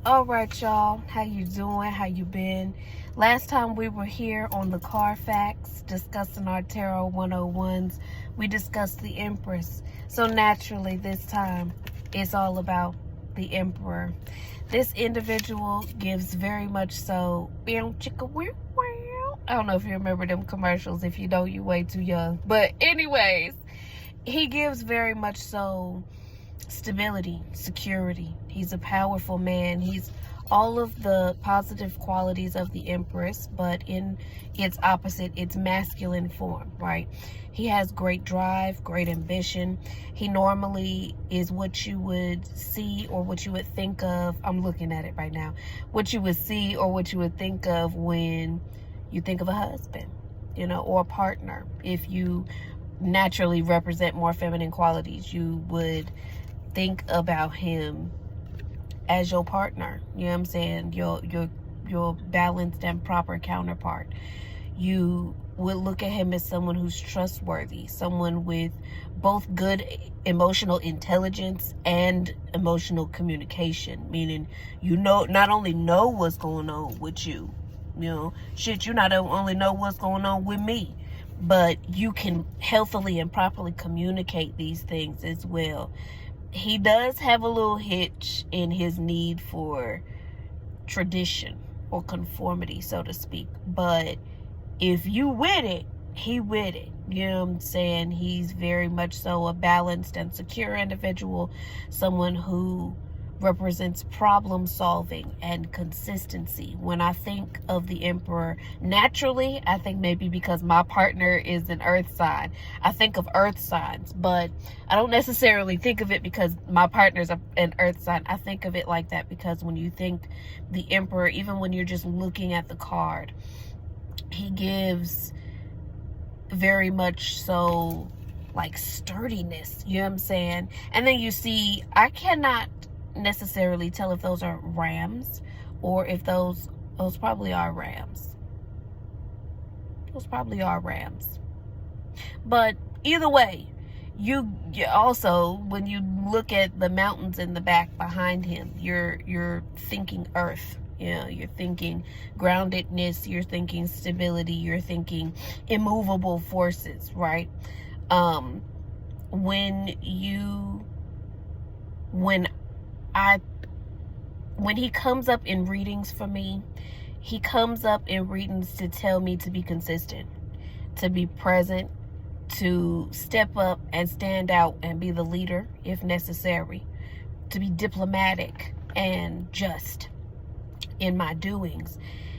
All right, y'all. How you doing? How you been? Last time we were here on the Carfax discussing our Tarot 101s, we discussed the Empress. So naturally, this time, it's all about the Emperor. This individual gives very much so... I don't know if you remember them commercials. If you don't, you way too young. But anyways, he gives very much so stability, security. He's a powerful man. He's all of the positive qualities of the Empress, but in its opposite, its masculine form, right? He has great drive, great ambition. He normally is what you would see or what you would think of. I'm looking at it right now. What you would see or what you would think of when you think of a husband, or a partner. If you naturally represent more feminine qualities, you would think about him as your partner. You know what I'm saying? Your balanced and proper counterpart. You would look at him as someone who's trustworthy, someone with both good emotional intelligence and emotional communication, meaning not only know what's going on with you, you not only know what's going on with me, but you can healthily and properly communicate these things as well. He does have a little hitch in his need for tradition or conformity, so to speak. But if you with it, he with it. You know what I'm saying? He's very much so a balanced and secure individual. Someone who represents problem solving and consistency. When I think of the Emperor, naturally, I think maybe because my partner is an earth sign, I think of earth signs, but I don't necessarily think of it because my partner's an earth sign. I think of it like that because when you think the Emperor, even when you're just looking at the card, he gives very much so like sturdiness, you know what I'm saying? And then you see, I cannot necessarily tell if those are rams or if those probably are rams. Those probably are rams. But either way, you also, when you look at the mountains in the back behind him, you're thinking earth. You're thinking groundedness, you're thinking stability, you're thinking immovable forces, right? When he comes up in readings for me, he comes up in readings to tell me to be consistent, to be present, to step up and stand out and be the leader if necessary, to be diplomatic and just in my doings.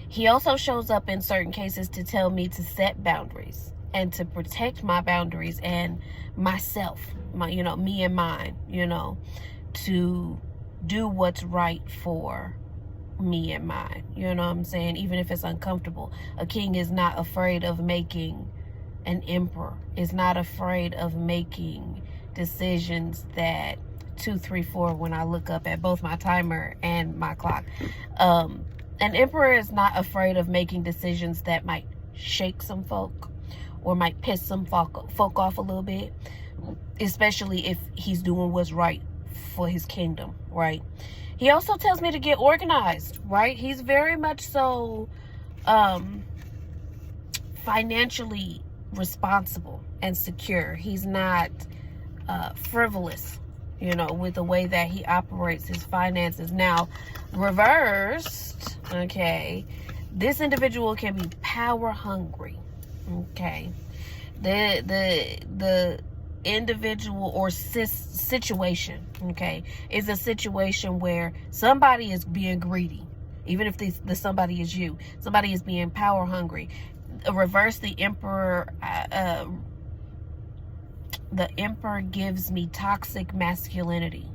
He also shows up in certain cases to tell me to set boundaries and to protect my boundaries and myself, me and mine, to do what's right for me and mine. You know what I'm saying? Even if it's uncomfortable. A king is not afraid of making an emperor, is not afraid of making decisions that 2, 3, 4 when I look up at both my timer and my clock. An emperor is not afraid of making decisions that might shake some folk or might piss some folk off a little bit, especially if he's doing what's right for his kingdom, right? He also tells me to get organized, right? He's very much so financially responsible and secure. He's not frivolous, with the way that he operates his finances. Now, reversed, okay, this individual can be power hungry, okay? The individual or situation, okay, is a situation where somebody is being greedy. Even if the somebody is you, somebody is being power hungry. Reverse the Emperor. The Emperor gives me toxic masculinity,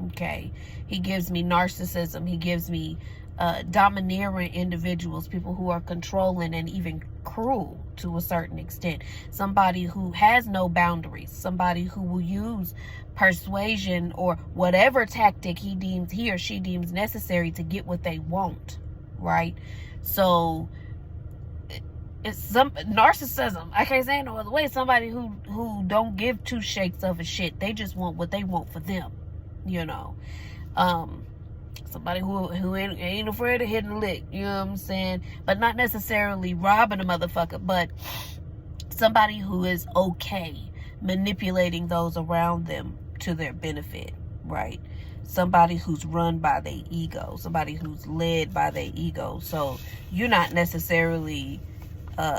okay? He gives me narcissism. He gives me domineering individuals, people who are controlling and even cruel to a certain extent. Somebody who has no boundaries. Somebody who will use persuasion or whatever tactic he or she deems necessary to get what they want, right? So it's some narcissism. I can't say it no other way. Somebody who don't give two shakes of a shit. They just want what they want for them, Somebody who ain't afraid of hitting a lick, you know what I'm saying? But not necessarily robbing a motherfucker, but somebody who is okay manipulating those around them to their benefit, right? Somebody who's run by their ego, somebody who's led by their ego. So you're not necessarily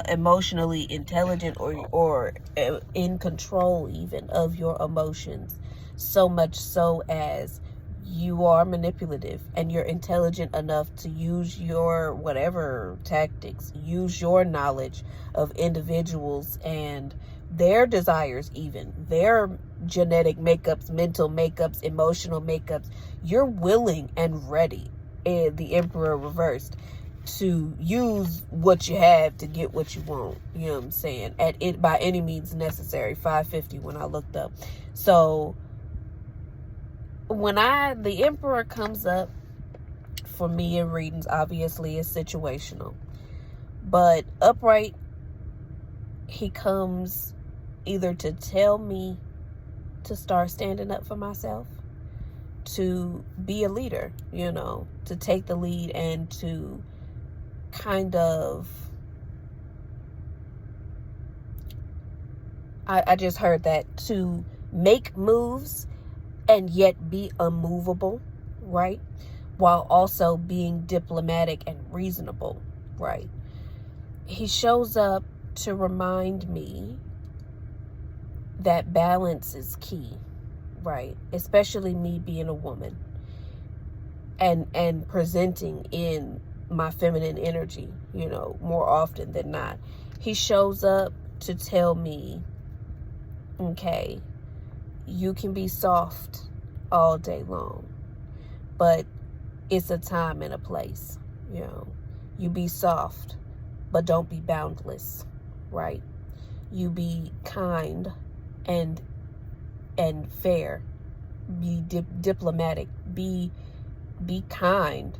emotionally intelligent or in control even of your emotions, so much so as you are manipulative and you're intelligent enough to use your whatever tactics, use your knowledge of individuals and their desires, even their genetic makeups, mental makeups, emotional makeups. You're willing and ready, the Emperor reversed, to use what you have to get what you want. You know what I'm saying? At it by any means necessary. 550 when I looked up. So when the Emperor comes up for me in readings, obviously it's situational, but upright, he comes either to tell me to start standing up for myself, to be a leader, you know, to take the lead and to kind of, I just heard that, to make moves and yet be unmovable, right? While also being diplomatic and reasonable, right? He shows up to remind me that balance is key, right? Especially me being a woman and presenting in my feminine energy, you know, more often than not. He shows up to tell me, okay, you can be soft all day long, but it's a time and a place, you know. You be soft, but don't be boundless, right? You be kind and fair. Be diplomatic. Be kind,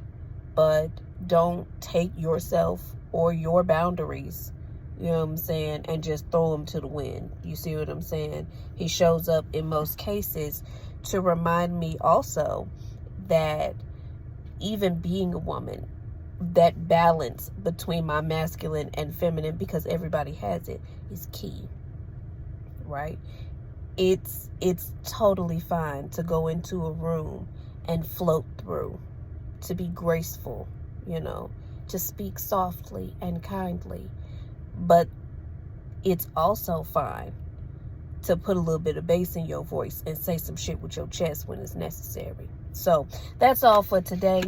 but don't take yourself or your boundaries, you know what I'm saying, and just throw them to the wind. You see what I'm saying? He shows up in most cases to remind me also that even being a woman, that balance between my masculine and feminine, because everybody has it, is key, right? It's totally fine to go into a room and float through, to be graceful, you know, to speak softly and kindly. But it's also fine to put a little bit of bass in your voice and say some shit with your chest when it's necessary. So that's all for today.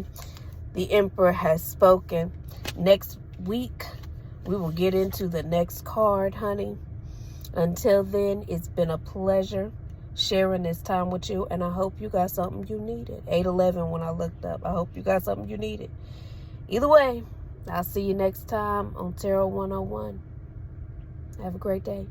The Emperor has spoken. Next week, we will get into the next card, honey. Until then, it's been a pleasure sharing this time with you, and I hope you got something you needed. 811 when I looked up. I hope you got something you needed. Either way, I'll see you next time on Tarot 101. Have a great day.